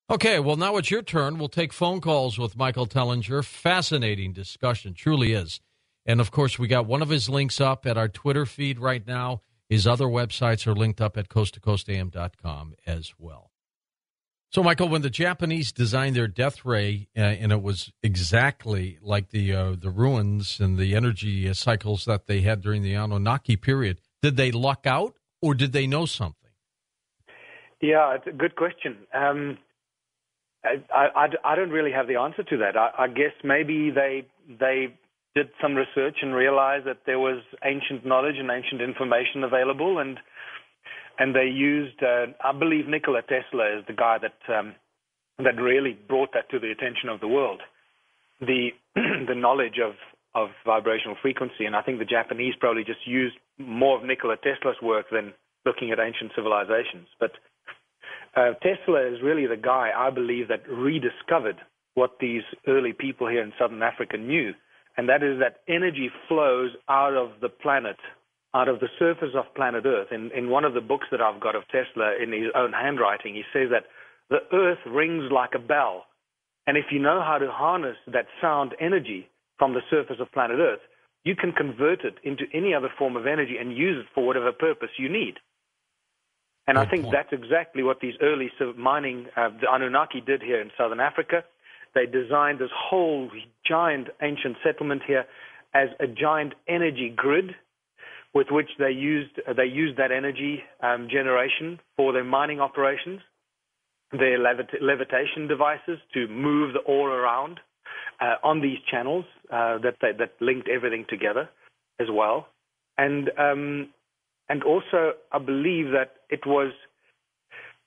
Okay, well, now it's your turn. We'll take phone calls with Michael Tellinger. Fascinating discussion, truly is. And, of course, we got one of his links up at our Twitter feed right now. His other websites are linked up at coasttocoastam.com as well. So, Michael, when the Japanese designed their death ray, and it was exactly like the ruins and the energy cycles that they had during the Annunaki period, did they luck out or did they know something? Yeah, it's a good question. I don't really have the answer to that. I guess maybe they did some research and realized that there was ancient knowledge and ancient information available, and they used, I believe Nikola Tesla is the guy that really brought that to the attention of the world, the knowledge of vibrational frequency. And I think the Japanese probably just used more of Nikola Tesla's work than looking at ancient civilizations. But Tesla is really the guy, I believe, that rediscovered what these early people here in southern Africa knew, and that is that energy flows out of the planet, out of the surface of planet Earth. In one of the books that I've got of Tesla, in his own handwriting, he says that the Earth rings like a bell, and if you know how to harness that sound energy from the surface of planet Earth, you can convert it into any other form of energy and use it for whatever purpose you need. And I think that's exactly what these early mining, the Annunaki did here in southern Africa. They designed this whole giant ancient settlement here as a giant energy grid with which they used that energy generation for their mining operations, their levitation devices to move the ore around on these channels that linked everything together as well. And also, I believe that it was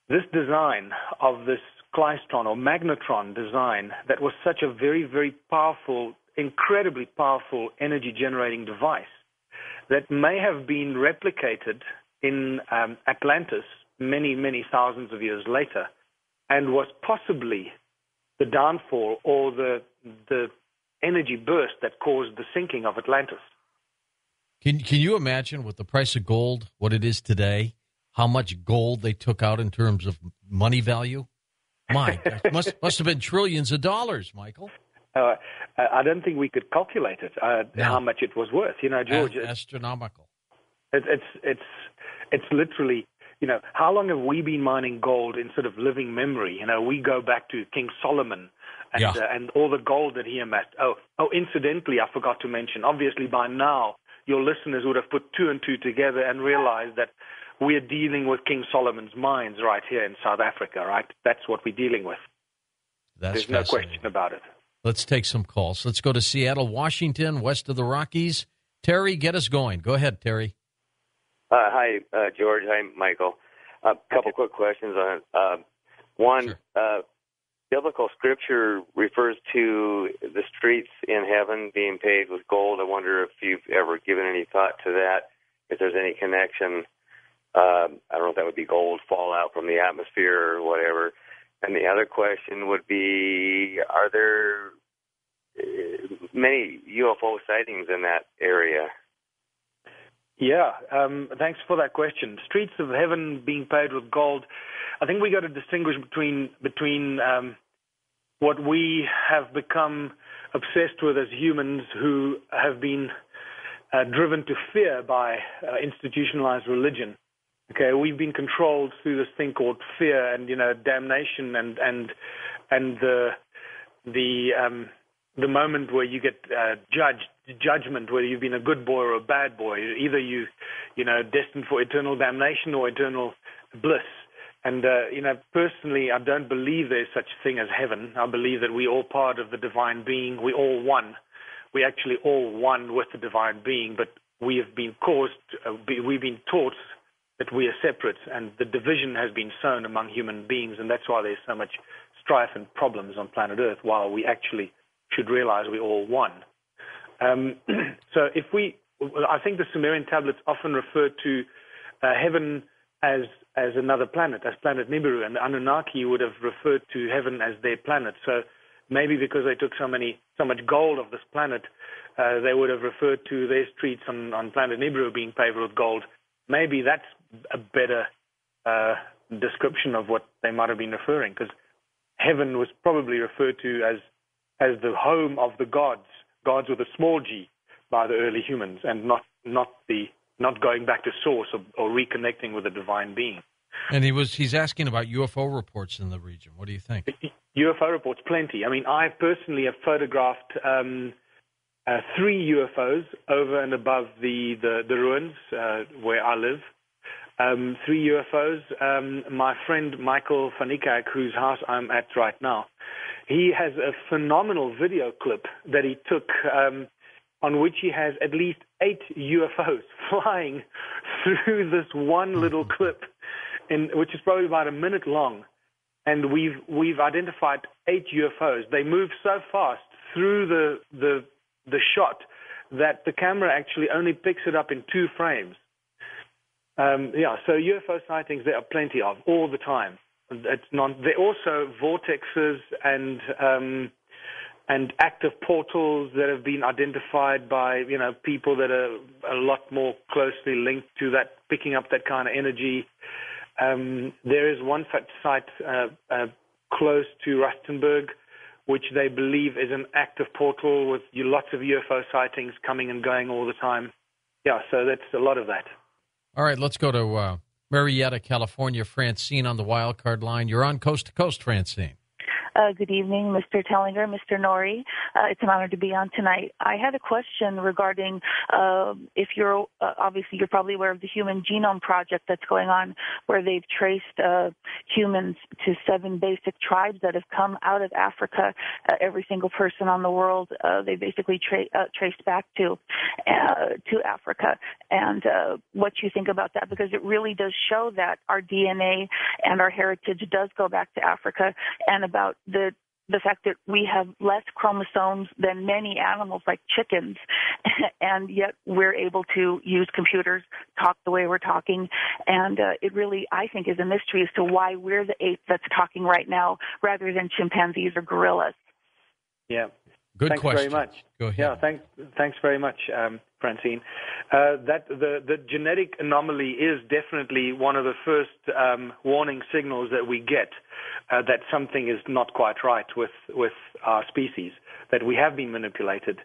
this design of this klystron or magnetron design that was such a very, very powerful, incredibly powerful energy-generating device that may have been replicated in Atlantis many, many thousands of years later, and was possibly the downfall or the energy burst that caused the sinking of Atlantis. Can you imagine with the price of gold, what it is today, how much gold they took out in terms of money value? My, must have been trillions of dollars, Michael. I don't think we could calculate it, how much it was worth. You know, George, astronomical. It's literally, you know, how long have we been mining gold in sort of living memory? You know, we go back to King Solomon and all the gold that he amassed. Oh, incidentally, I forgot to mention, obviously by now, your listeners would have put two and two together and realized that we're dealing with King Solomon's mines right here in South Africa, right? That's what we're dealing with. There's no question about it. Let's take some calls. Let's go to Seattle, Washington, west of the Rockies. Terry, get us going. Go ahead, Terry. Hi, George. Hi, Michael. A couple quick questions on it. One, sure. Biblical scripture refers to the streets in heaven being paved with gold. I wonder if you've ever given any thought to that, if there's any connection. I don't know if that would be gold fallout from the atmosphere or whatever. And the other question would be, are there many UFO sightings in that area? Yeah, thanks for that question. Streets of heaven being paved with gold. I think we got to distinguish between what we have become obsessed with as humans, who have been driven to fear by institutionalized religion. Okay, we've been controlled through this thing called fear and, you know, damnation and the moment where you get judgment, whether you've been a good boy or a bad boy. Either you know, destined for eternal damnation or eternal bliss. And, you know, personally, I don't believe there's such a thing as heaven. I believe that we're all part of the divine being. We're all one. We're actually all one with the divine being, but we have been we've been taught that we are separate, and the division has been sown among human beings, and that's why there's so much strife and problems on planet Earth, while we actually should realize we're all one. So I think the Sumerian tablets often refer to heaven as another planet, as planet Nibiru, and the Anunnaki would have referred to heaven as their planet. So maybe because they took so much gold of this planet, they would have referred to their streets on planet Nibiru being paved with gold. Maybe that's a better description of what they might have been referring, because heaven was probably referred to as the home of the gods with a small g, by the early humans, and not going back to source or reconnecting with the divine being. And he's asking about UFO reports in the region. What do you think? UFO reports, plenty. I mean, I personally have photographed 3 UFOs over and above the ruins where I live. 3 UFOs. My friend Michael Fanikak, whose house I'm at right now, he has a phenomenal video clip that he took on which he has at least 8 UFOs flying through this one little clip, which is probably about a minute long. And we've identified 8 UFOs. They move so fast through the shot that the camera actually only picks it up in 2 frames. So UFO sightings there are plenty of all the time. There are also vortexes and active portals that have been identified by people that are a lot more closely linked to that, picking up that kind of energy. There is one such site close to Rustenburg, which they believe is an active portal with lots of UFO sightings coming and going all the time. Yeah, so that's a lot of that. All right, let's go to Marietta, California. Francine on the wild card line. You're on Coast to Coast, Francine. Good evening, Mr. Tellinger, Mr. Norrie. It's an honor to be on tonight. I had a question regarding if you're obviously you're probably aware of the Human Genome Project that's going on, where they've traced humans to 7 basic tribes that have come out of Africa. Every single person on the world they basically traced back to Africa. And what you think about that, because it really does show that our DNA and our heritage does go back to Africa, and about the fact that we have less chromosomes than many animals like chickens, and yet we're able to use computers, talk the way we're talking. And it really, I think, is a mystery as to why we're the ape that's talking right now rather than chimpanzees or gorillas. Yeah. Good Thanks question. Very much. Go ahead. Yeah, thanks very much, Francine. That the genetic anomaly is definitely one of the first warning signals that we get that something is not quite right with our species, that we have been manipulated,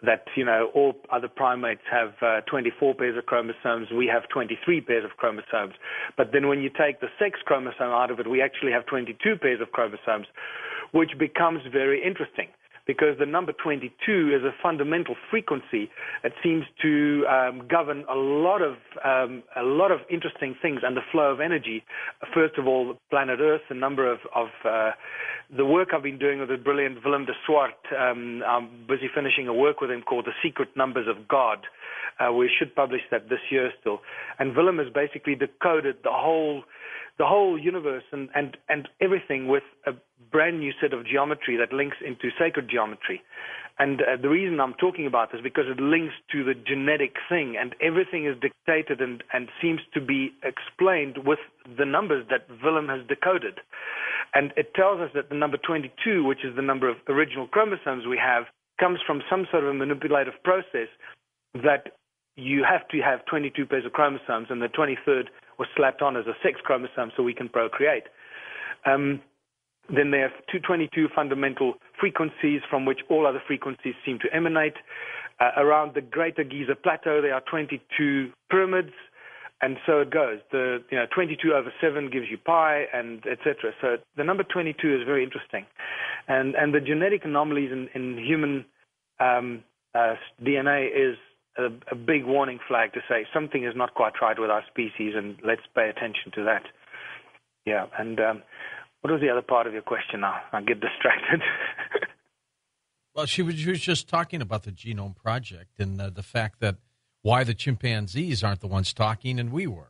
that all other primates have 24 pairs of chromosomes, we have 23 pairs of chromosomes. But then when you take the sex chromosome out of it, we actually have 22 pairs of chromosomes, which becomes very interesting, because the number 22 is a fundamental frequency that seems to govern a lot of interesting things and the flow of energy. First of all, planet Earth, a number of the work I've been doing with the brilliant Willem de Swart. I'm busy finishing a work with him called The Secret Numbers of God. We should publish that this year still. And Willem has basically decoded the whole universe and everything with a brand new set of geometry that links into sacred geometry. And the reason I'm talking about this is because it links to the genetic thing, and everything is dictated and seems to be explained with the numbers that Willem has decoded. And it tells us that the number 22, which is the number of original chromosomes we have, comes from some sort of a manipulative process that you have to have 22 pairs of chromosomes, and the 23rd was slapped on as a sex chromosome so we can procreate. Then there are 22 fundamental frequencies from which all other frequencies seem to emanate. Around the Greater Giza Plateau, there are 22 pyramids, and so it goes. 22 over 7 gives you pi, and etc. So the number 22 is very interesting. And the genetic anomalies in human DNA is a big warning flag to say something is not quite right with our species, and let's pay attention to that. Yeah, and what was the other part of your question now? I get distracted. Well, she was just talking about the Genome Project and the fact that why the chimpanzees aren't the ones talking and we were.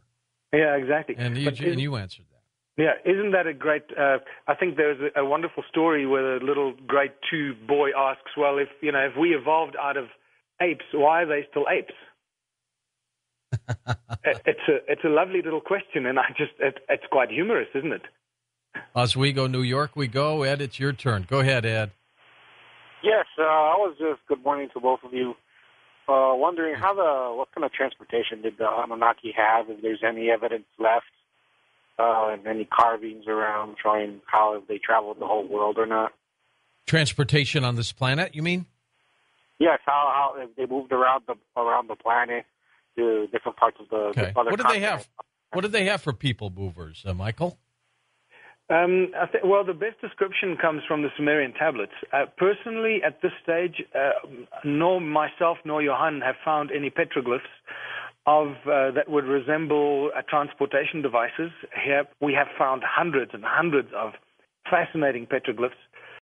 Yeah, exactly. And you answered that. Yeah, isn't that a great... I think there's a wonderful story where a little grade 2 boy asks, well, if we evolved out of apes, why are they still apes? It's a lovely little question, and it's quite humorous, isn't it? Oswego, New York, we go. Ed, it's your turn. Go ahead, Ed. Yes, I was just good morning to both of you. Wondering what kind of transportation did the Annunaki have, if there's any evidence left and any carvings around showing how if they traveled the whole world or not. Transportation on this planet, you mean? Yes, how if they moved around the planet to different parts of the Okay. other What did they continents. have? What did they have for people movers, Michael? Well, the best description comes from the Sumerian tablets. Personally, at this stage, nor myself nor Johan have found any petroglyphs that would resemble transportation devices. Here we have found hundreds and hundreds of fascinating petroglyphs